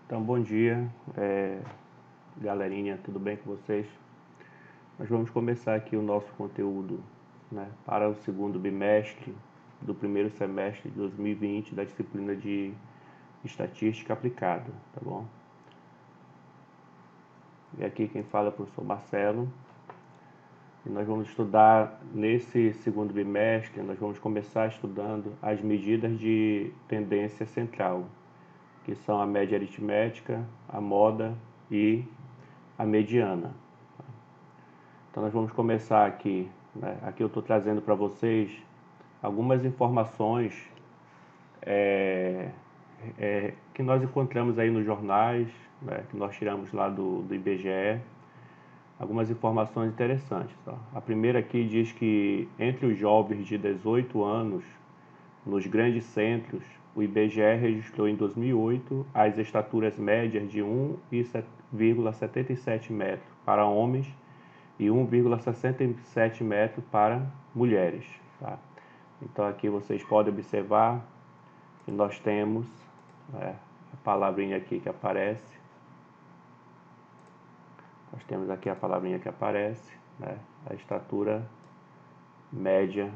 Então, bom dia, galerinha, tudo bem com vocês? Nós vamos começar aqui o nosso conteúdo, né, para o segundo bimestre do primeiro semestre de 2020 da disciplina de Estatística Aplicada, tá bom? E aqui quem fala é o professor Marcelo. E nós vamos estudar nesse segundo bimestre, nós vamos começar estudando as medidas de tendência central, que são a média aritmética, a moda e a mediana. Então nós vamos começar aqui, né? Aqui eu estou trazendo para vocês algumas informações que nós encontramos aí nos jornais, né? Que nós tiramos lá do IBGE, algumas informações interessantes. Tá? A primeira aqui diz que entre os jovens de 18 anos, nos grandes centros, o IBGE registrou em 2008 as estaturas médias de 1,77 metros para homens e 1,67 metros para mulheres. Tá? Então aqui vocês podem observar que nós temos a palavrinha aqui que aparece. Nós temos aqui a palavrinha que aparece, né? A estatura média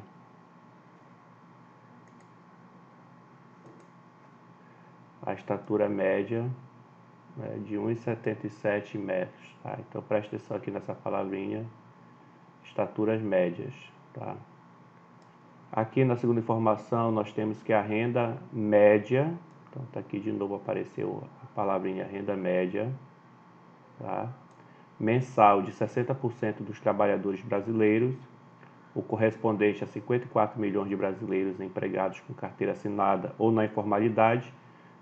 de 1,77 metros. Tá? Então preste atenção aqui nessa palavrinha, estaturas médias. Tá? Aqui na segunda informação nós temos que a renda média, então tá aqui de novo apareceu a palavrinha renda média, tá? Mensal de 60% dos trabalhadores brasileiros, o correspondente a 54 milhões de brasileiros empregados com carteira assinada ou na informalidade,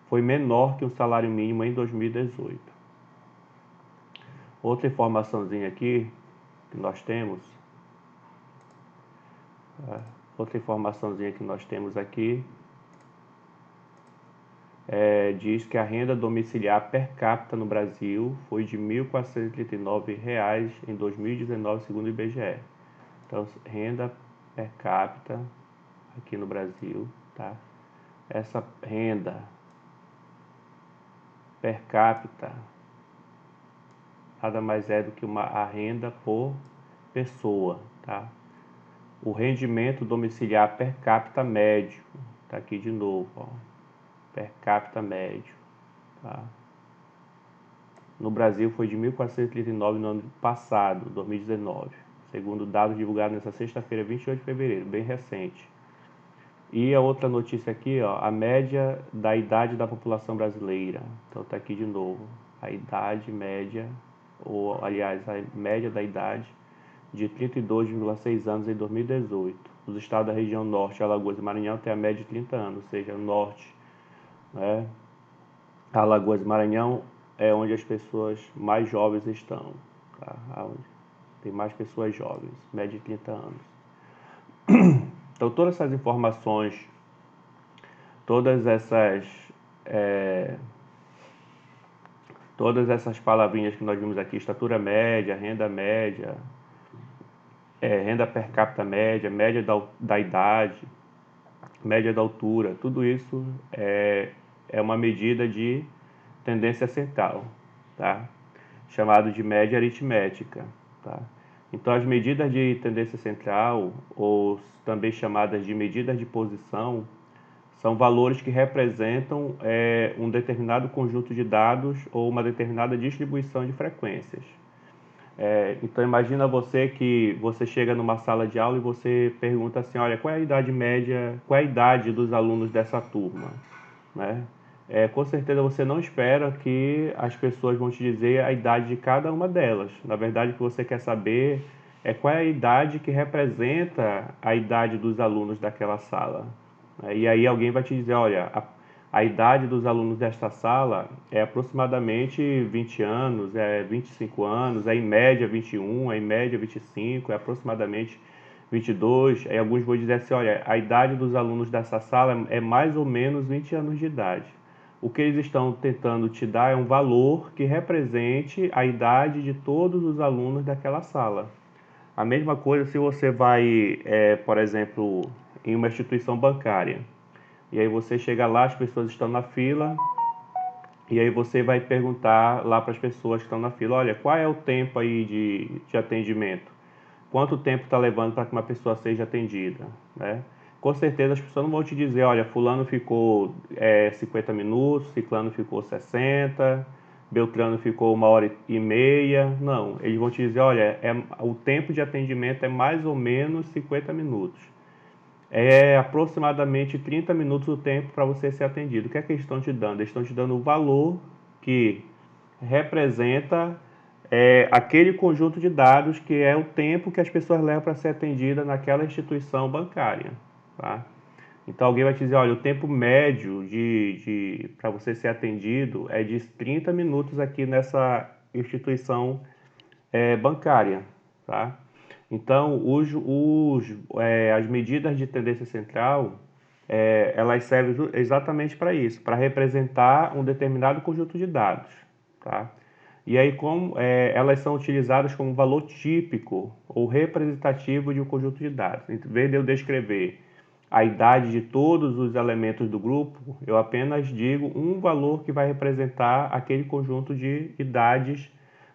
foi menor que o salário mínimo em 2018. Outra informaçãozinha aqui que nós temos, aqui diz que a renda domiciliar per capita no Brasil foi de R$ 1.439 em 2019, segundo o IBGE. Então, renda per capita aqui no Brasil, tá? Essa renda per capita nada mais é do que a renda por pessoa, tá? O rendimento domiciliar per capita médio, tá aqui de novo, ó, per capita médio, tá? No Brasil foi de 1.439 no ano passado, 2019, segundo dados divulgados nessa sexta-feira, 28 de fevereiro, bem recente. E a outra notícia aqui, ó, a média da idade da população brasileira. Então tá aqui de novo, a idade média, ou aliás, a média da idade de 32,6 anos em 2018. Os estados da região norte, Alagoas e Maranhão, têm a média de 30 anos, ou seja, o norte, né? Alagoas e Maranhão é onde as pessoas mais jovens estão, tá? Onde tem mais pessoas jovens, média de 30 anos. Então todas essas informações, todas essas palavrinhas que nós vimos aqui, estatura média, renda per capita média, média da idade, média da altura, tudo isso é uma medida de tendência central, tá? Chamado de média aritmética, tá? Então as medidas de tendência central, ou também chamadas de medidas de posição, são valores que representam um determinado conjunto de dados ou uma determinada distribuição de frequências. Então imagina você que você chega numa sala de aula e você pergunta assim, olha, qual é a idade média, qual é a idade dos alunos dessa turma, né? Com certeza você não espera que as pessoas vão te dizer a idade de cada uma delas. Na verdade, o que você quer saber é qual é a idade que representa a idade dos alunos daquela sala. E aí alguém vai te dizer, olha, a idade dos alunos desta sala é aproximadamente 20 anos, 25 anos, em média 21, em média 25, é aproximadamente 22. Aí alguns vão dizer assim, olha, a idade dos alunos dessa sala é mais ou menos 20 anos de idade. O que eles estão tentando te dar é um valor que represente a idade de todos os alunos daquela sala. A mesma coisa se você vai, por exemplo, em uma instituição bancária. E aí você chega lá, as pessoas estão na fila, E aí você vai perguntar lá para as pessoas que estão na fila, olha, qual é o tempo aí de atendimento? Quanto tempo está levando para que uma pessoa seja atendida, né? Com certeza as pessoas não vão te dizer, olha, fulano ficou 50 minutos, ciclano ficou 60, Beltrano ficou 1h30. Não, eles vão te dizer, olha, o tempo de atendimento é mais ou menos 50 minutos. É aproximadamente 30 minutos o tempo para você ser atendido. O que é que eles estão te dando? Eles estão te dando o valor que representa aquele conjunto de dados que é o tempo que as pessoas levam para ser atendida naquela instituição bancária. Tá? Então alguém vai te dizer, olha, o tempo médio para você ser atendido é de 30 minutos aqui nessa instituição bancária. Tá? Então, as medidas de tendência central, elas servem exatamente para isso, para representar um determinado conjunto de dados. Tá? E aí, elas são utilizadas como valor típico ou representativo de um conjunto de dados. Em vez de eu descrever a idade de todos os elementos do grupo, eu apenas digo um valor que vai representar aquele conjunto de idades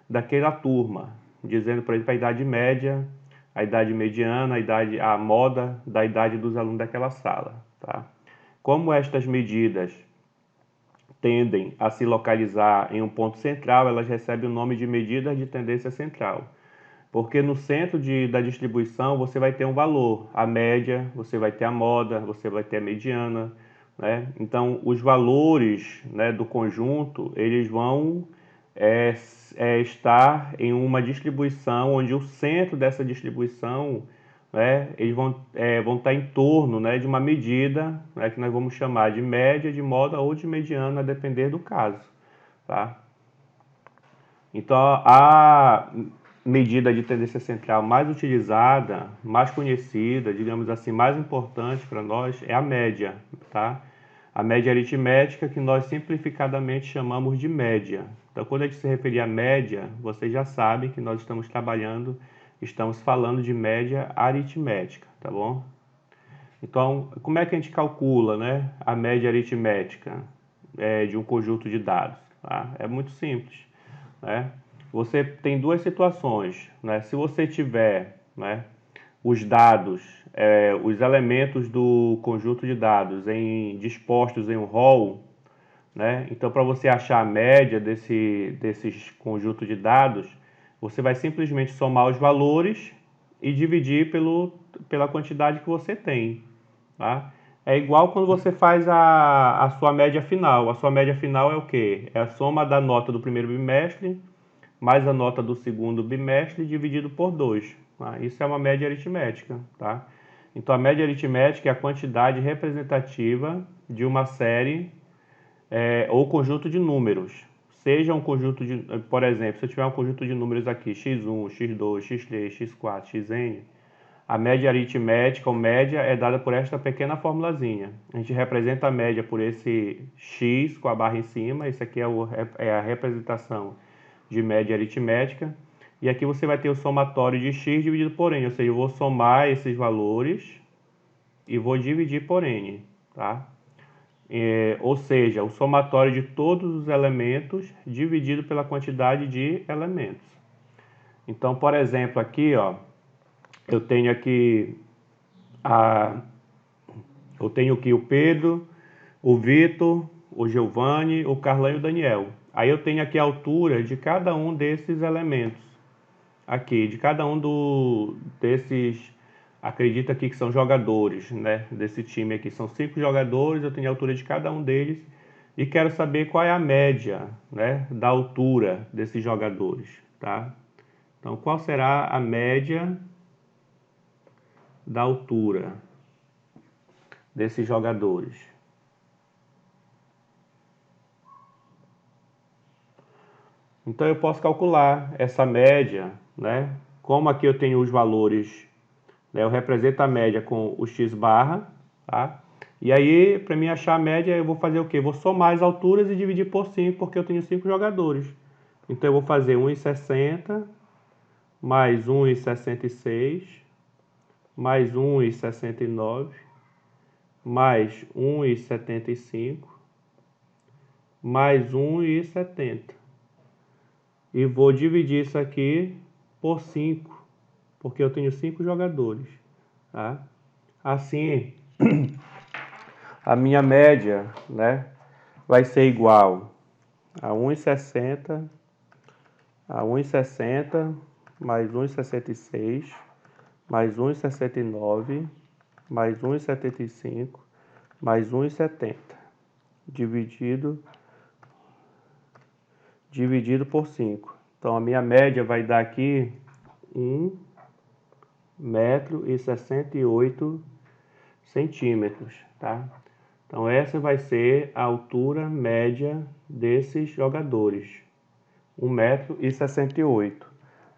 daquela turma, dizendo, por exemplo, a idade média, a idade mediana, a moda da idade dos alunos daquela sala. Tá? Como estas medidas tendem a se localizar em um ponto central, elas recebem o nome de medidas de tendência central. Porque no centro da distribuição você vai ter um valor, a média, você vai ter a moda, você vai ter a mediana, né? Então os valores, né, do conjunto, eles vão estar em uma distribuição onde o centro dessa distribuição, né, eles vão estar em torno, né, de uma medida, né, que nós vamos chamar de média, de moda ou de mediana, a depender do caso. Tá? Então, a medida de tendência central mais utilizada, mais conhecida, digamos assim, mais importante para nós é a média, tá? A média aritmética, que nós simplificadamente chamamos de média. Então, quando a gente se referir à média, vocês já sabem que nós estamos falando de média aritmética, tá bom? Então, como é que a gente calcula, né, a média aritmética de um conjunto de dados? Tá? É muito simples, né? Você tem duas situações, né? Se você tiver, né, os dados, os elementos do conjunto de dados dispostos em um rol, né? Então, para você achar a média desses conjuntos de dados, você vai simplesmente somar os valores e dividir pela quantidade que você tem. Tá? É igual quando você faz a sua média final. A sua média final é o quê? É a soma da nota do primeiro bimestre mais a nota do segundo bimestre dividido por 2. Tá? Isso é uma média aritmética. Tá? Então, a média aritmética é a quantidade representativa de uma série ou conjunto de números. Seja um conjunto de, por exemplo, se eu tiver um conjunto de números aqui, x1, x2, x3, x4, xn, a média aritmética ou média é dada por esta pequena formulazinha. A gente representa a média por esse x com a barra em cima, esse aqui é a representação de média aritmética. E aqui você vai ter o somatório de x dividido por n, ou seja, eu vou somar esses valores e vou dividir por n, tá? Ou seja, o somatório de todos os elementos dividido pela quantidade de elementos. Então, por exemplo, aqui, ó, eu tenho aqui o Pedro, o Vitor, o Giovanni, o Carlão e o Daniel. Aí eu tenho aqui a altura de cada um desses elementos. Aqui, de cada um desses, acredita aqui que são jogadores, né? Desse time aqui, são 5 jogadores, eu tenho a altura de cada um deles e quero saber qual é a média, né, da altura desses jogadores, tá? Então, qual será a média da altura desses jogadores? Então, eu posso calcular essa média, né? Como aqui eu tenho os valores, né, eu represento a média com o x barra, tá? E aí, para mim achar a média, eu vou fazer o quê? Vou somar as alturas e dividir por 5, porque eu tenho 5 jogadores. Então, eu vou fazer 1,60 mais 1,66 mais 1,69 mais 1,75 mais 1,70. E vou dividir isso aqui por 5, porque eu tenho 5 jogadores, tá? Assim, a minha média, né, vai ser igual a 1,60 mais 1,66 mais 1,69 mais 1,75 mais 1,70 dividido por 5. Então a minha média vai dar aqui 1,68 centímetros, tá? Então essa vai ser a altura média desses jogadores, 1,68 m,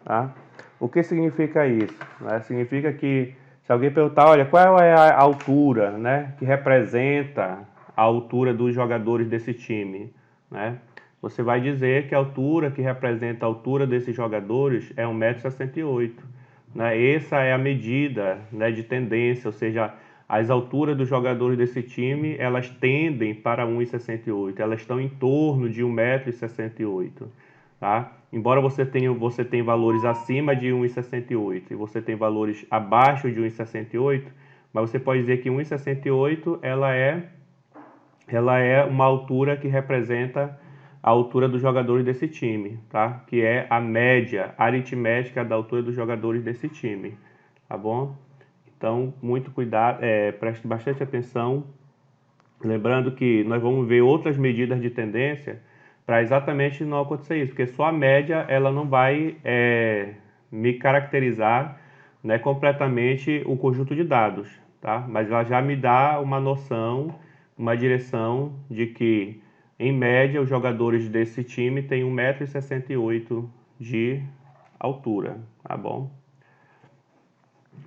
tá? O que significa isso? Significa que se alguém perguntar, olha, qual é a altura, né, que representa a altura dos jogadores desse time, né? Você vai dizer que a altura que representa a altura desses jogadores é 1,68 m, né? Essa é a medida, né, de tendência, ou seja, as alturas dos jogadores desse time, elas tendem para 1,68 m, elas estão em torno de 1,68 m, tá? Embora você tenha valores acima de 1,68 e você tem valores abaixo de 1,68, mas você pode dizer que 1,68 ela é uma altura que representa a altura dos jogadores desse time, tá? Que é a média aritmética da altura dos jogadores desse time, tá bom? Então, muito cuidado, preste bastante atenção. Lembrando que nós vamos ver outras medidas de tendência para exatamente não acontecer isso, porque só a média ela não vai me caracterizar, né, completamente o conjunto de dados, tá? Mas ela já me dá uma noção, uma direção de que, em média, os jogadores desse time têm 1,68 m de altura, tá bom?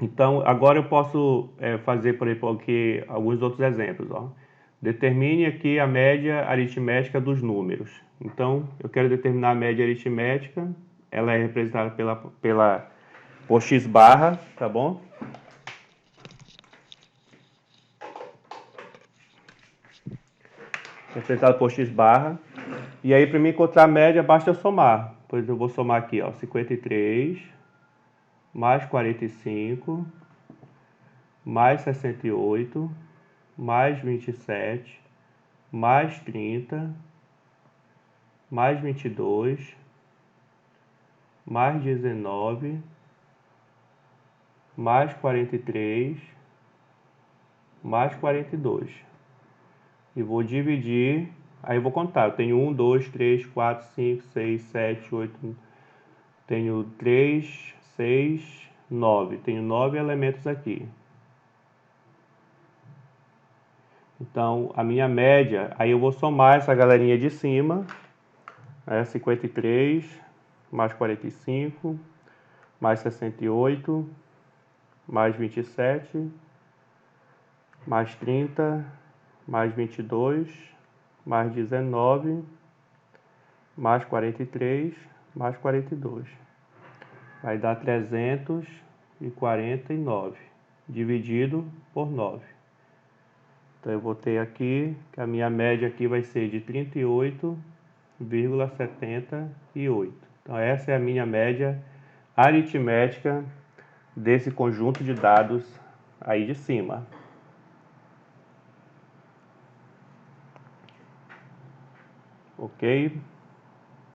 Então, agora eu posso fazer, por exemplo, aqui alguns outros exemplos, ó. Determine aqui a média aritmética dos números. Então, eu quero determinar a média aritmética. Ela é representada por x barra, tá bom? Representada por x barra. E aí, para mim encontrar a média, basta eu somar. Pois eu vou somar aqui, ó, 53 mais 45 mais 68 mais 27 mais 30 mais 22 mais 19 mais 43 mais 42. E vou dividir, aí eu vou contar. Eu tenho 1, 2, 3, 4, 5, 6, 7, 8, tenho 3, 6, 9. Tenho 9 elementos aqui. Então, a minha média, aí eu vou somar essa galerinha de cima, 53 mais 45 mais 68 mais 27 mais 30 mais 22 mais 19 mais 43 mais 42. Vai dar 349 dividido por 9. Então eu vou ter aqui que a minha média aqui vai ser de 38,78. Então essa é a minha média aritmética desse conjunto de dados aí de cima. Ok?